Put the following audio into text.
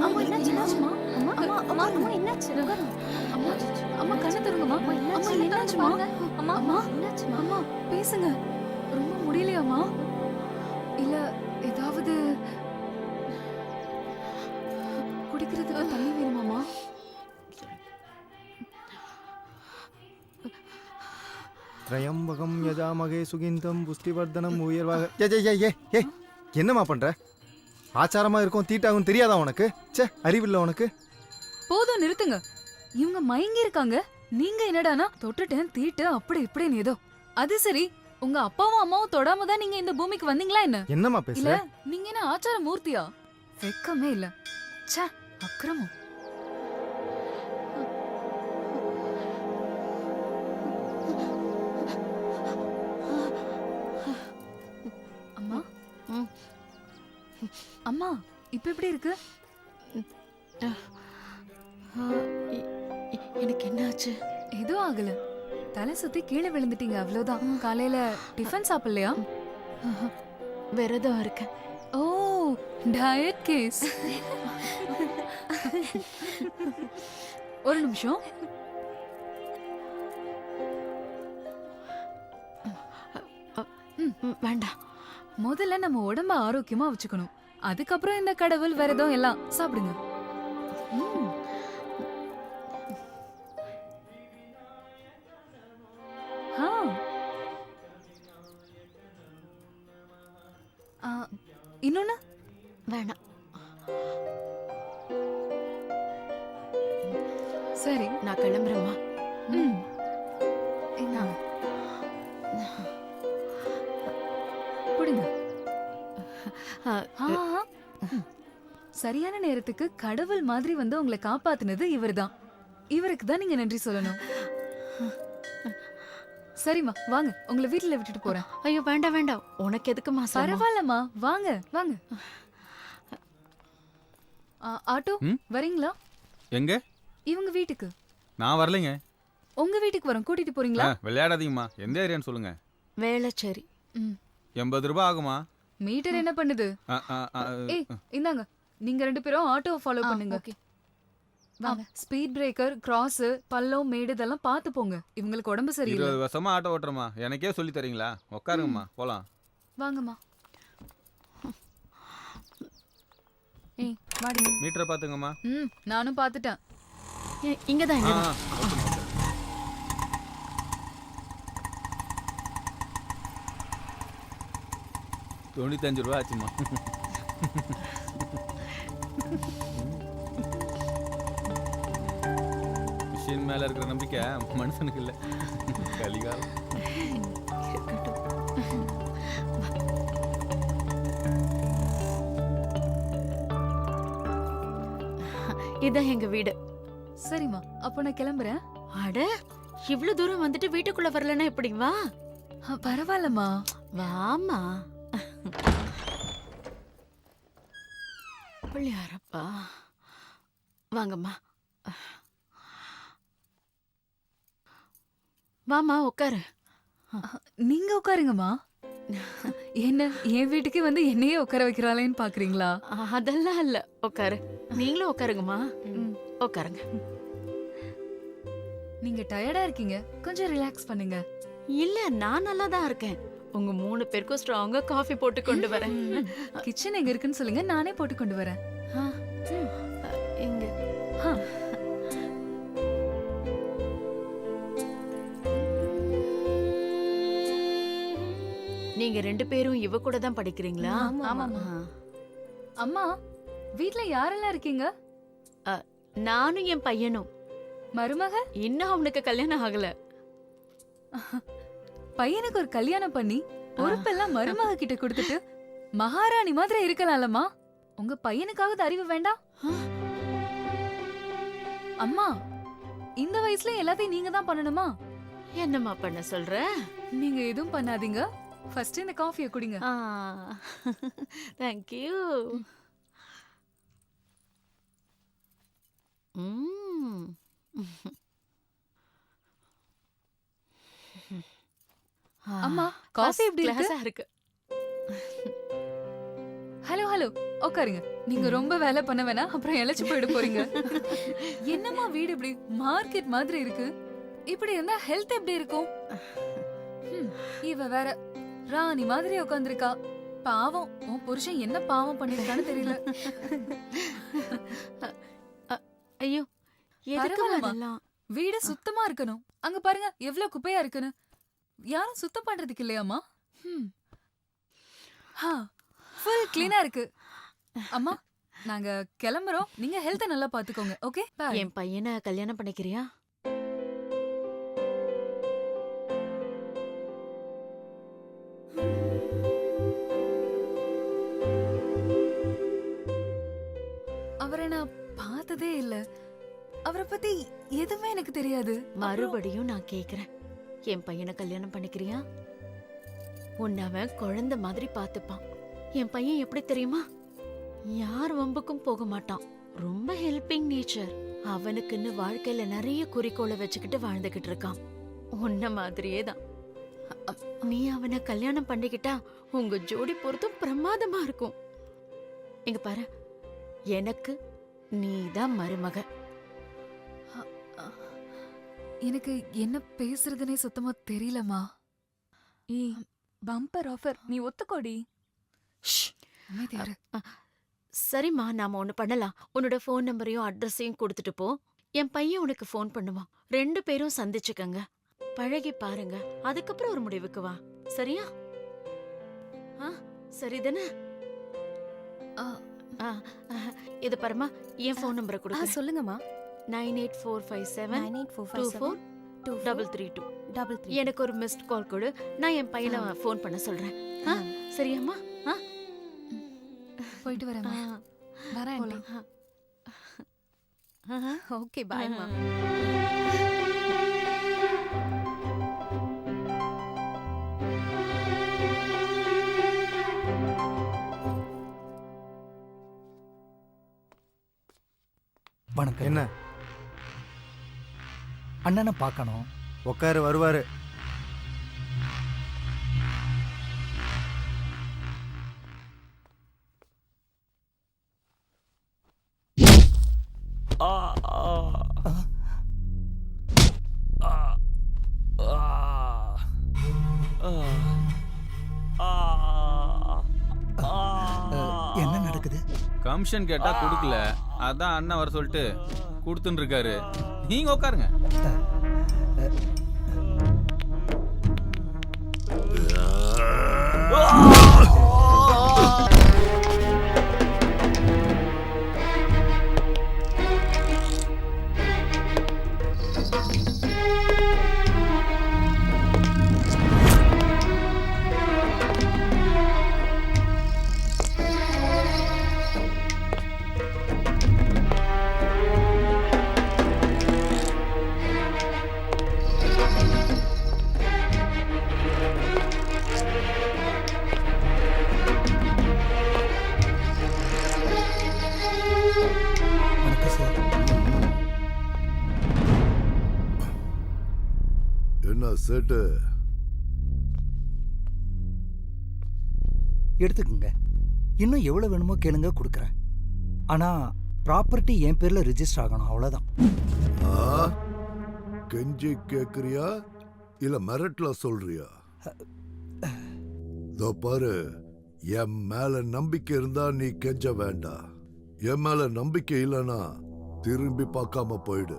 அம்மா என்னாச்சுமா? அம்மா அம்மா அம்மா அம்மா என்னாச்சு? அம்மா அம்மா கண்ணை திறங்கம்மா. அம்மா அம்மா என்னாச்சு? என்னாச்சுமா? அம்மா அம்மா என்னாச்சுமா? அம்மா பேசுங்க. ரொம்ப முடியலையாம்மா? இல்ல ஏதாவது குடிக்கிறதுக்கு தண்ணி வேணுமாம்மா? திரையம்பகம் யஜாமகே சுகிந்தம் புஷ்டிவர்தனம் உயர்வாக ஏ என்னம்மா பண்ற? ஆச்சாரமா இருக்கும் தீட்டாகும் தெரியாதா உனக்கு? ச்சே, அறிவில்லை உனக்கு. போதும் நிறுத்துங்க. இவங்க மயங்கி இருக்காங்க. நீங்க என்னடானா தொட்டுட்டேன் தீட்டு அப்படி இப்படின்னு ஏதோ. அது சரி, உங்க அப்பாவும் அம்மாவும் தொடாம தான் நீங்க இந்த பூமிக்கு வந்தீங்களா என்ன? என்னம்மா இல்ல பேசுற? நீங்க என்ன ஆச்சார மூர்த்தியா? வெக்கமே இல்ல. ச்சே, அக்கிரமம். அம்மா ம். அம்மா இப்ப எப்படி இருக்கு? எனக்கு என்ன ஆச்சு? எதுவும் ஆகல. தலை சுத்தி கீழே விழுந்துட்டீங்க அவ்வளவுதான். காலையில டிஃபன் சாப்பிடலையா? விரதம் இருக்கேன். ஓ, டயட் கேஸ். ஒரு நிமிஷம். வேண்டாம். முதல்ல நம்ம உடம்ப ஆரோக்கியமா வச்சுக்கணும். அதுக்கப்புறம் இந்த கடவுள் விரதம் எல்லாம் சாப்பிடுங்க. ம். ஆ. இன்னொன்னு வேணாம். சரி. நான் கிளம்புறேம்மா. ம். இந்தாங்க. புடிங்க. ஆ. ம். சரியான நேரத்துக்கு கடவுள் மாதிரி வந்து உங்களை காப்பாத்துனது இவர்தான். இவருக்கு தான் நீங்க நன்றி சொல்லணும். சரிம்மா வாங்க, உங்களை வீட்டுல விட்டுட்டு போறேன். ஐயோ வேண்டாம் வேண்டாம். உனக்கு எதுக்குமா சிரமம்? பரவாயில்லம்மா, வாங்க வாங்க. ஆட்டோ ம்? வரீங்களா? எங்க? இவங்க வீட்டுக்கு. நான் வரலைங்க. உங்க வீட்டுக்கு வரோம், கூட்டிட்டு போறீங்களா? விளையாடாதீங்கம்மா. எந்த ஏரியான்னு சொல்லுங்க. வேளச்சேரி. ம். 80 ரூபாய் ஆகுமா? மீட்டர் என்ன பண்ணுது? ஆ, ஆ, ஆ, ஏய் இந்தாங்க, நீங்க ரெண்டு பேரும் ஆட்டோவை ஃபாலோ பண்ணுங்க. ஓகே. வாங்க. ஸ்பீட் பிரேக்கர், கிராஸ், பள்ளம், மேடு இதெல்லாம் பார்த்து போங்க. இவங்களுக்கு உடம்பு சரியில்லை. 20 வருஷமா ஆட்டோ ஓட்டுறமா. எனக்கே சொல்லி தரீங்களா? உட்காருங்கம்மா, போலாம். வாங்கம்மா. ஏய் வாடி. மீட்டரை பாத்துங்கம்மா. ம், நானும் பார்த்துட்டேன். இங்கதான் ஆ, இங்கதான். ஓகேம்மா, ஓகே. $95 ஆச்சுமா. மிஷின் மேல இருக்கிற நம்பிக்கை மனுஷனுக்கு இல்ல. கலிகாலம். இதான் எங்க வீடு. சரிம்மா, அப்போ நான் கிளம்புறேன். அட, இவ்ளோ தூரம் வந்துட்டு வீட்டுக்குள்ள வரலன்னா எப்படி? வா பரவாயில்லம்மா. வாமா. பிள்ளையாரப்பா, வாங்கம்மா. வாமா உட்காரு. நீங்க உட்காருங்கம்மா. என்ன என் வீட்டுக்கு வந்து என்னையே உட்கார வைக்கிறாளேன்னு பாக்குறீங்களா? அதெல்லாம் இல்ல, உட்காரு. நீங்களும் உட்காருங்கம்மா. உட்காருங்க. நீங்க டயர்டா இருக்கீங்க, கொஞ்சம் ரிலாக்ஸ் பண்ணுங்க. இல்ல, நான் நல்லா தான் இருக்கேன். உங்க 3 பேருக்கும் ஸ்ட்ராங்கா காஃபி போட்டு கொண்டு வரேன். கிச்சன் எங்க இருக்குன்னு சொல்லுங்க, நானே போட்டு கொண்டு வரேன். இங்க. ஆ. நீங்க 2 பேரும் இவ கூட தான் படிக்கிறீங்களா? ஆமாமா. அம்மா, வீட்ல யாரெல்லாம் இருக்கீங்க? நானும் என் பையனும். மருமக? இன்னும் அவனுக்கு கல்யாணம் ஆகல. பையனுக்கு ஒரு கல்யாணம் பண்ணி பொறுப்பெல்லாம் மருமக கிட்ட கொடுத்துட்டு மகாராணி மாதிரி இருக்கலாம்லம்மா. உங்க பையனுக்காவது அறிவு வேண்டாம்? அம்மா, இந்த வயசுல எல்லாத்தையும் நீங்க தான் பண்ணணுமா? என்னம்மா பண்ண சொல்ற? நீங்க எதுவும் பண்ணாதீங்க. ஃபர்ஸ்ட் இந்த காஃபியை குடிங்க. Thank you. அம்மா, காஃபி எப்படி கிளாஸா இருக்கு? இருக்கு. ஹலோ ஹலோ, உட்காருங்க. நீங்க ரொம்ப வேலை பண்ண வேணாம், அப்புறம் இழைச்சு போயிட போறீங்க. என்னம்மா வீடு இப்படி மார்க்கெட் மாதிரி இருக்கு? இப்படி இருந்தா ஹெல்த் எப்படி இருக்கும்? இவ வேற ராணி மாதிரி உட்காந்துருக்கா. பாவம், உன் புருஷன் என்ன பாவம் பண்ணிருக்கான்னு தெரியல. ஐயோ எதுக்கு பரவாயில்லம்மா. அதெல்லாம்? வீடு சுத்தமா இருக்கணும். அங்க பாருங்க எவ்வளவு குப்பையா இருக்குன்னு. யாரும் சுத்தம் பண்றதுக்கு இல்லையாம்மா? ஃபுல் கிளீனா இருக்கு. அம்மா, நாங்க கிளம்புறோம். நீங்க ஹெல்த்த நல்லா பாத்துக்கோங்க. Okay, by. என் பையனை கல்யாணம் பண்ணிக்கிறியா? அவரை நான் பார்த்ததே இல்ல. அவரை பத்தி எதுவுமே எனக்கு தெரியாது. மறுபடியும் நான் கேக்குறேன், என் பையனை கல்யாணம் பண்ணிக்கிறியா? உன்னை அவன் குழந்தை மாதிரி பாத்துப்பான். என் பையன் எப்படி தெரியுமா? யார் வம்புக்கும் போக மாட்டான். ரொம்ப ஹெல்பிங் நேச்சர். அவனுக்குன்னு வாழ்க்கையில நிறைய குறிக்கோளை வச்சுக்கிட்டு வாழ்ந்துகிட்டு இருக்கான். உன்ன மாதிரியே தான். நீ அவனை கல்யாணம் பண்ணிக்கிட்டா உங்க ஜோடி பொருத்தம் பிரமாதமா இருக்கும். இங்க பாரு, எனக்கு நீதான் மருமக. எனக்கு என்ன பேசுறதுனே சுத்தமா தெரியலமா. பம்பர் ஆஃபர், நீ ஒத்துக்கோடி. அமைதியா இரு. சரிம்மா, நாம ஒண்ணு பண்ணலாம். உன்னோட ஃபோன் நம்பரையும் அட்ரஸையும் கொடுத்துட்டு போ. என் பையன் உனக்கு ஃபோன் பண்ணுவான். 2 பேரும் சந்திச்சுக்கங்க, பழகி பாருங்க. அதுக்கப்புறம் ஒரு முடிவுக்கு வா. சரியா? சரிதானே? இது பாருமா, என் ஃபோன் நம்பரை கொடுக்க. சொல்லுங்கம்மா. 9845724332. எனக்கு ஒரு மிஸ்ட் கால் கொடு. நான் என் பையனை ஃபோன் பண்ண சொல்றேன். சரியாம்மா? போயிட்டு வரேன். வரேன். ஓகே, பாய்மா. வணக்கம். என்ன அண்ணனை பார்க்கணும். உட்காரு, வருவாரு. என்ன நடக்குது? கமிஷன் கேட்டா கொடுக்கல, அதான் அண்ணன் வர சொல்லிட்டு கொடுத்துன்னு இருக்காரு. நீங்க உட்காருங்க. வணக்கம் சார். என்ன சேட்டு? எடுத்துக்கங்க. இன்னும் எவ்வளவு வேணுமோ கேளுங்க, கொடுக்குறேன். ஆனா ப்ராப்பர்ட்டி என் பேர்ல ரிஜிஸ்டர் ஆகணும், அவ்வளவுதான். கெஞ்சி கேக்குறியா இல்ல மிரட்டல சொல்றியா? இதோ பாரு, என் மேல நம்பிக்கை இருந்தா நீ கெஞ்ச வேண்டாம். என் மேல நம்பிக்கை இல்லைன்னா திரும்பி பார்க்காம போயிடு.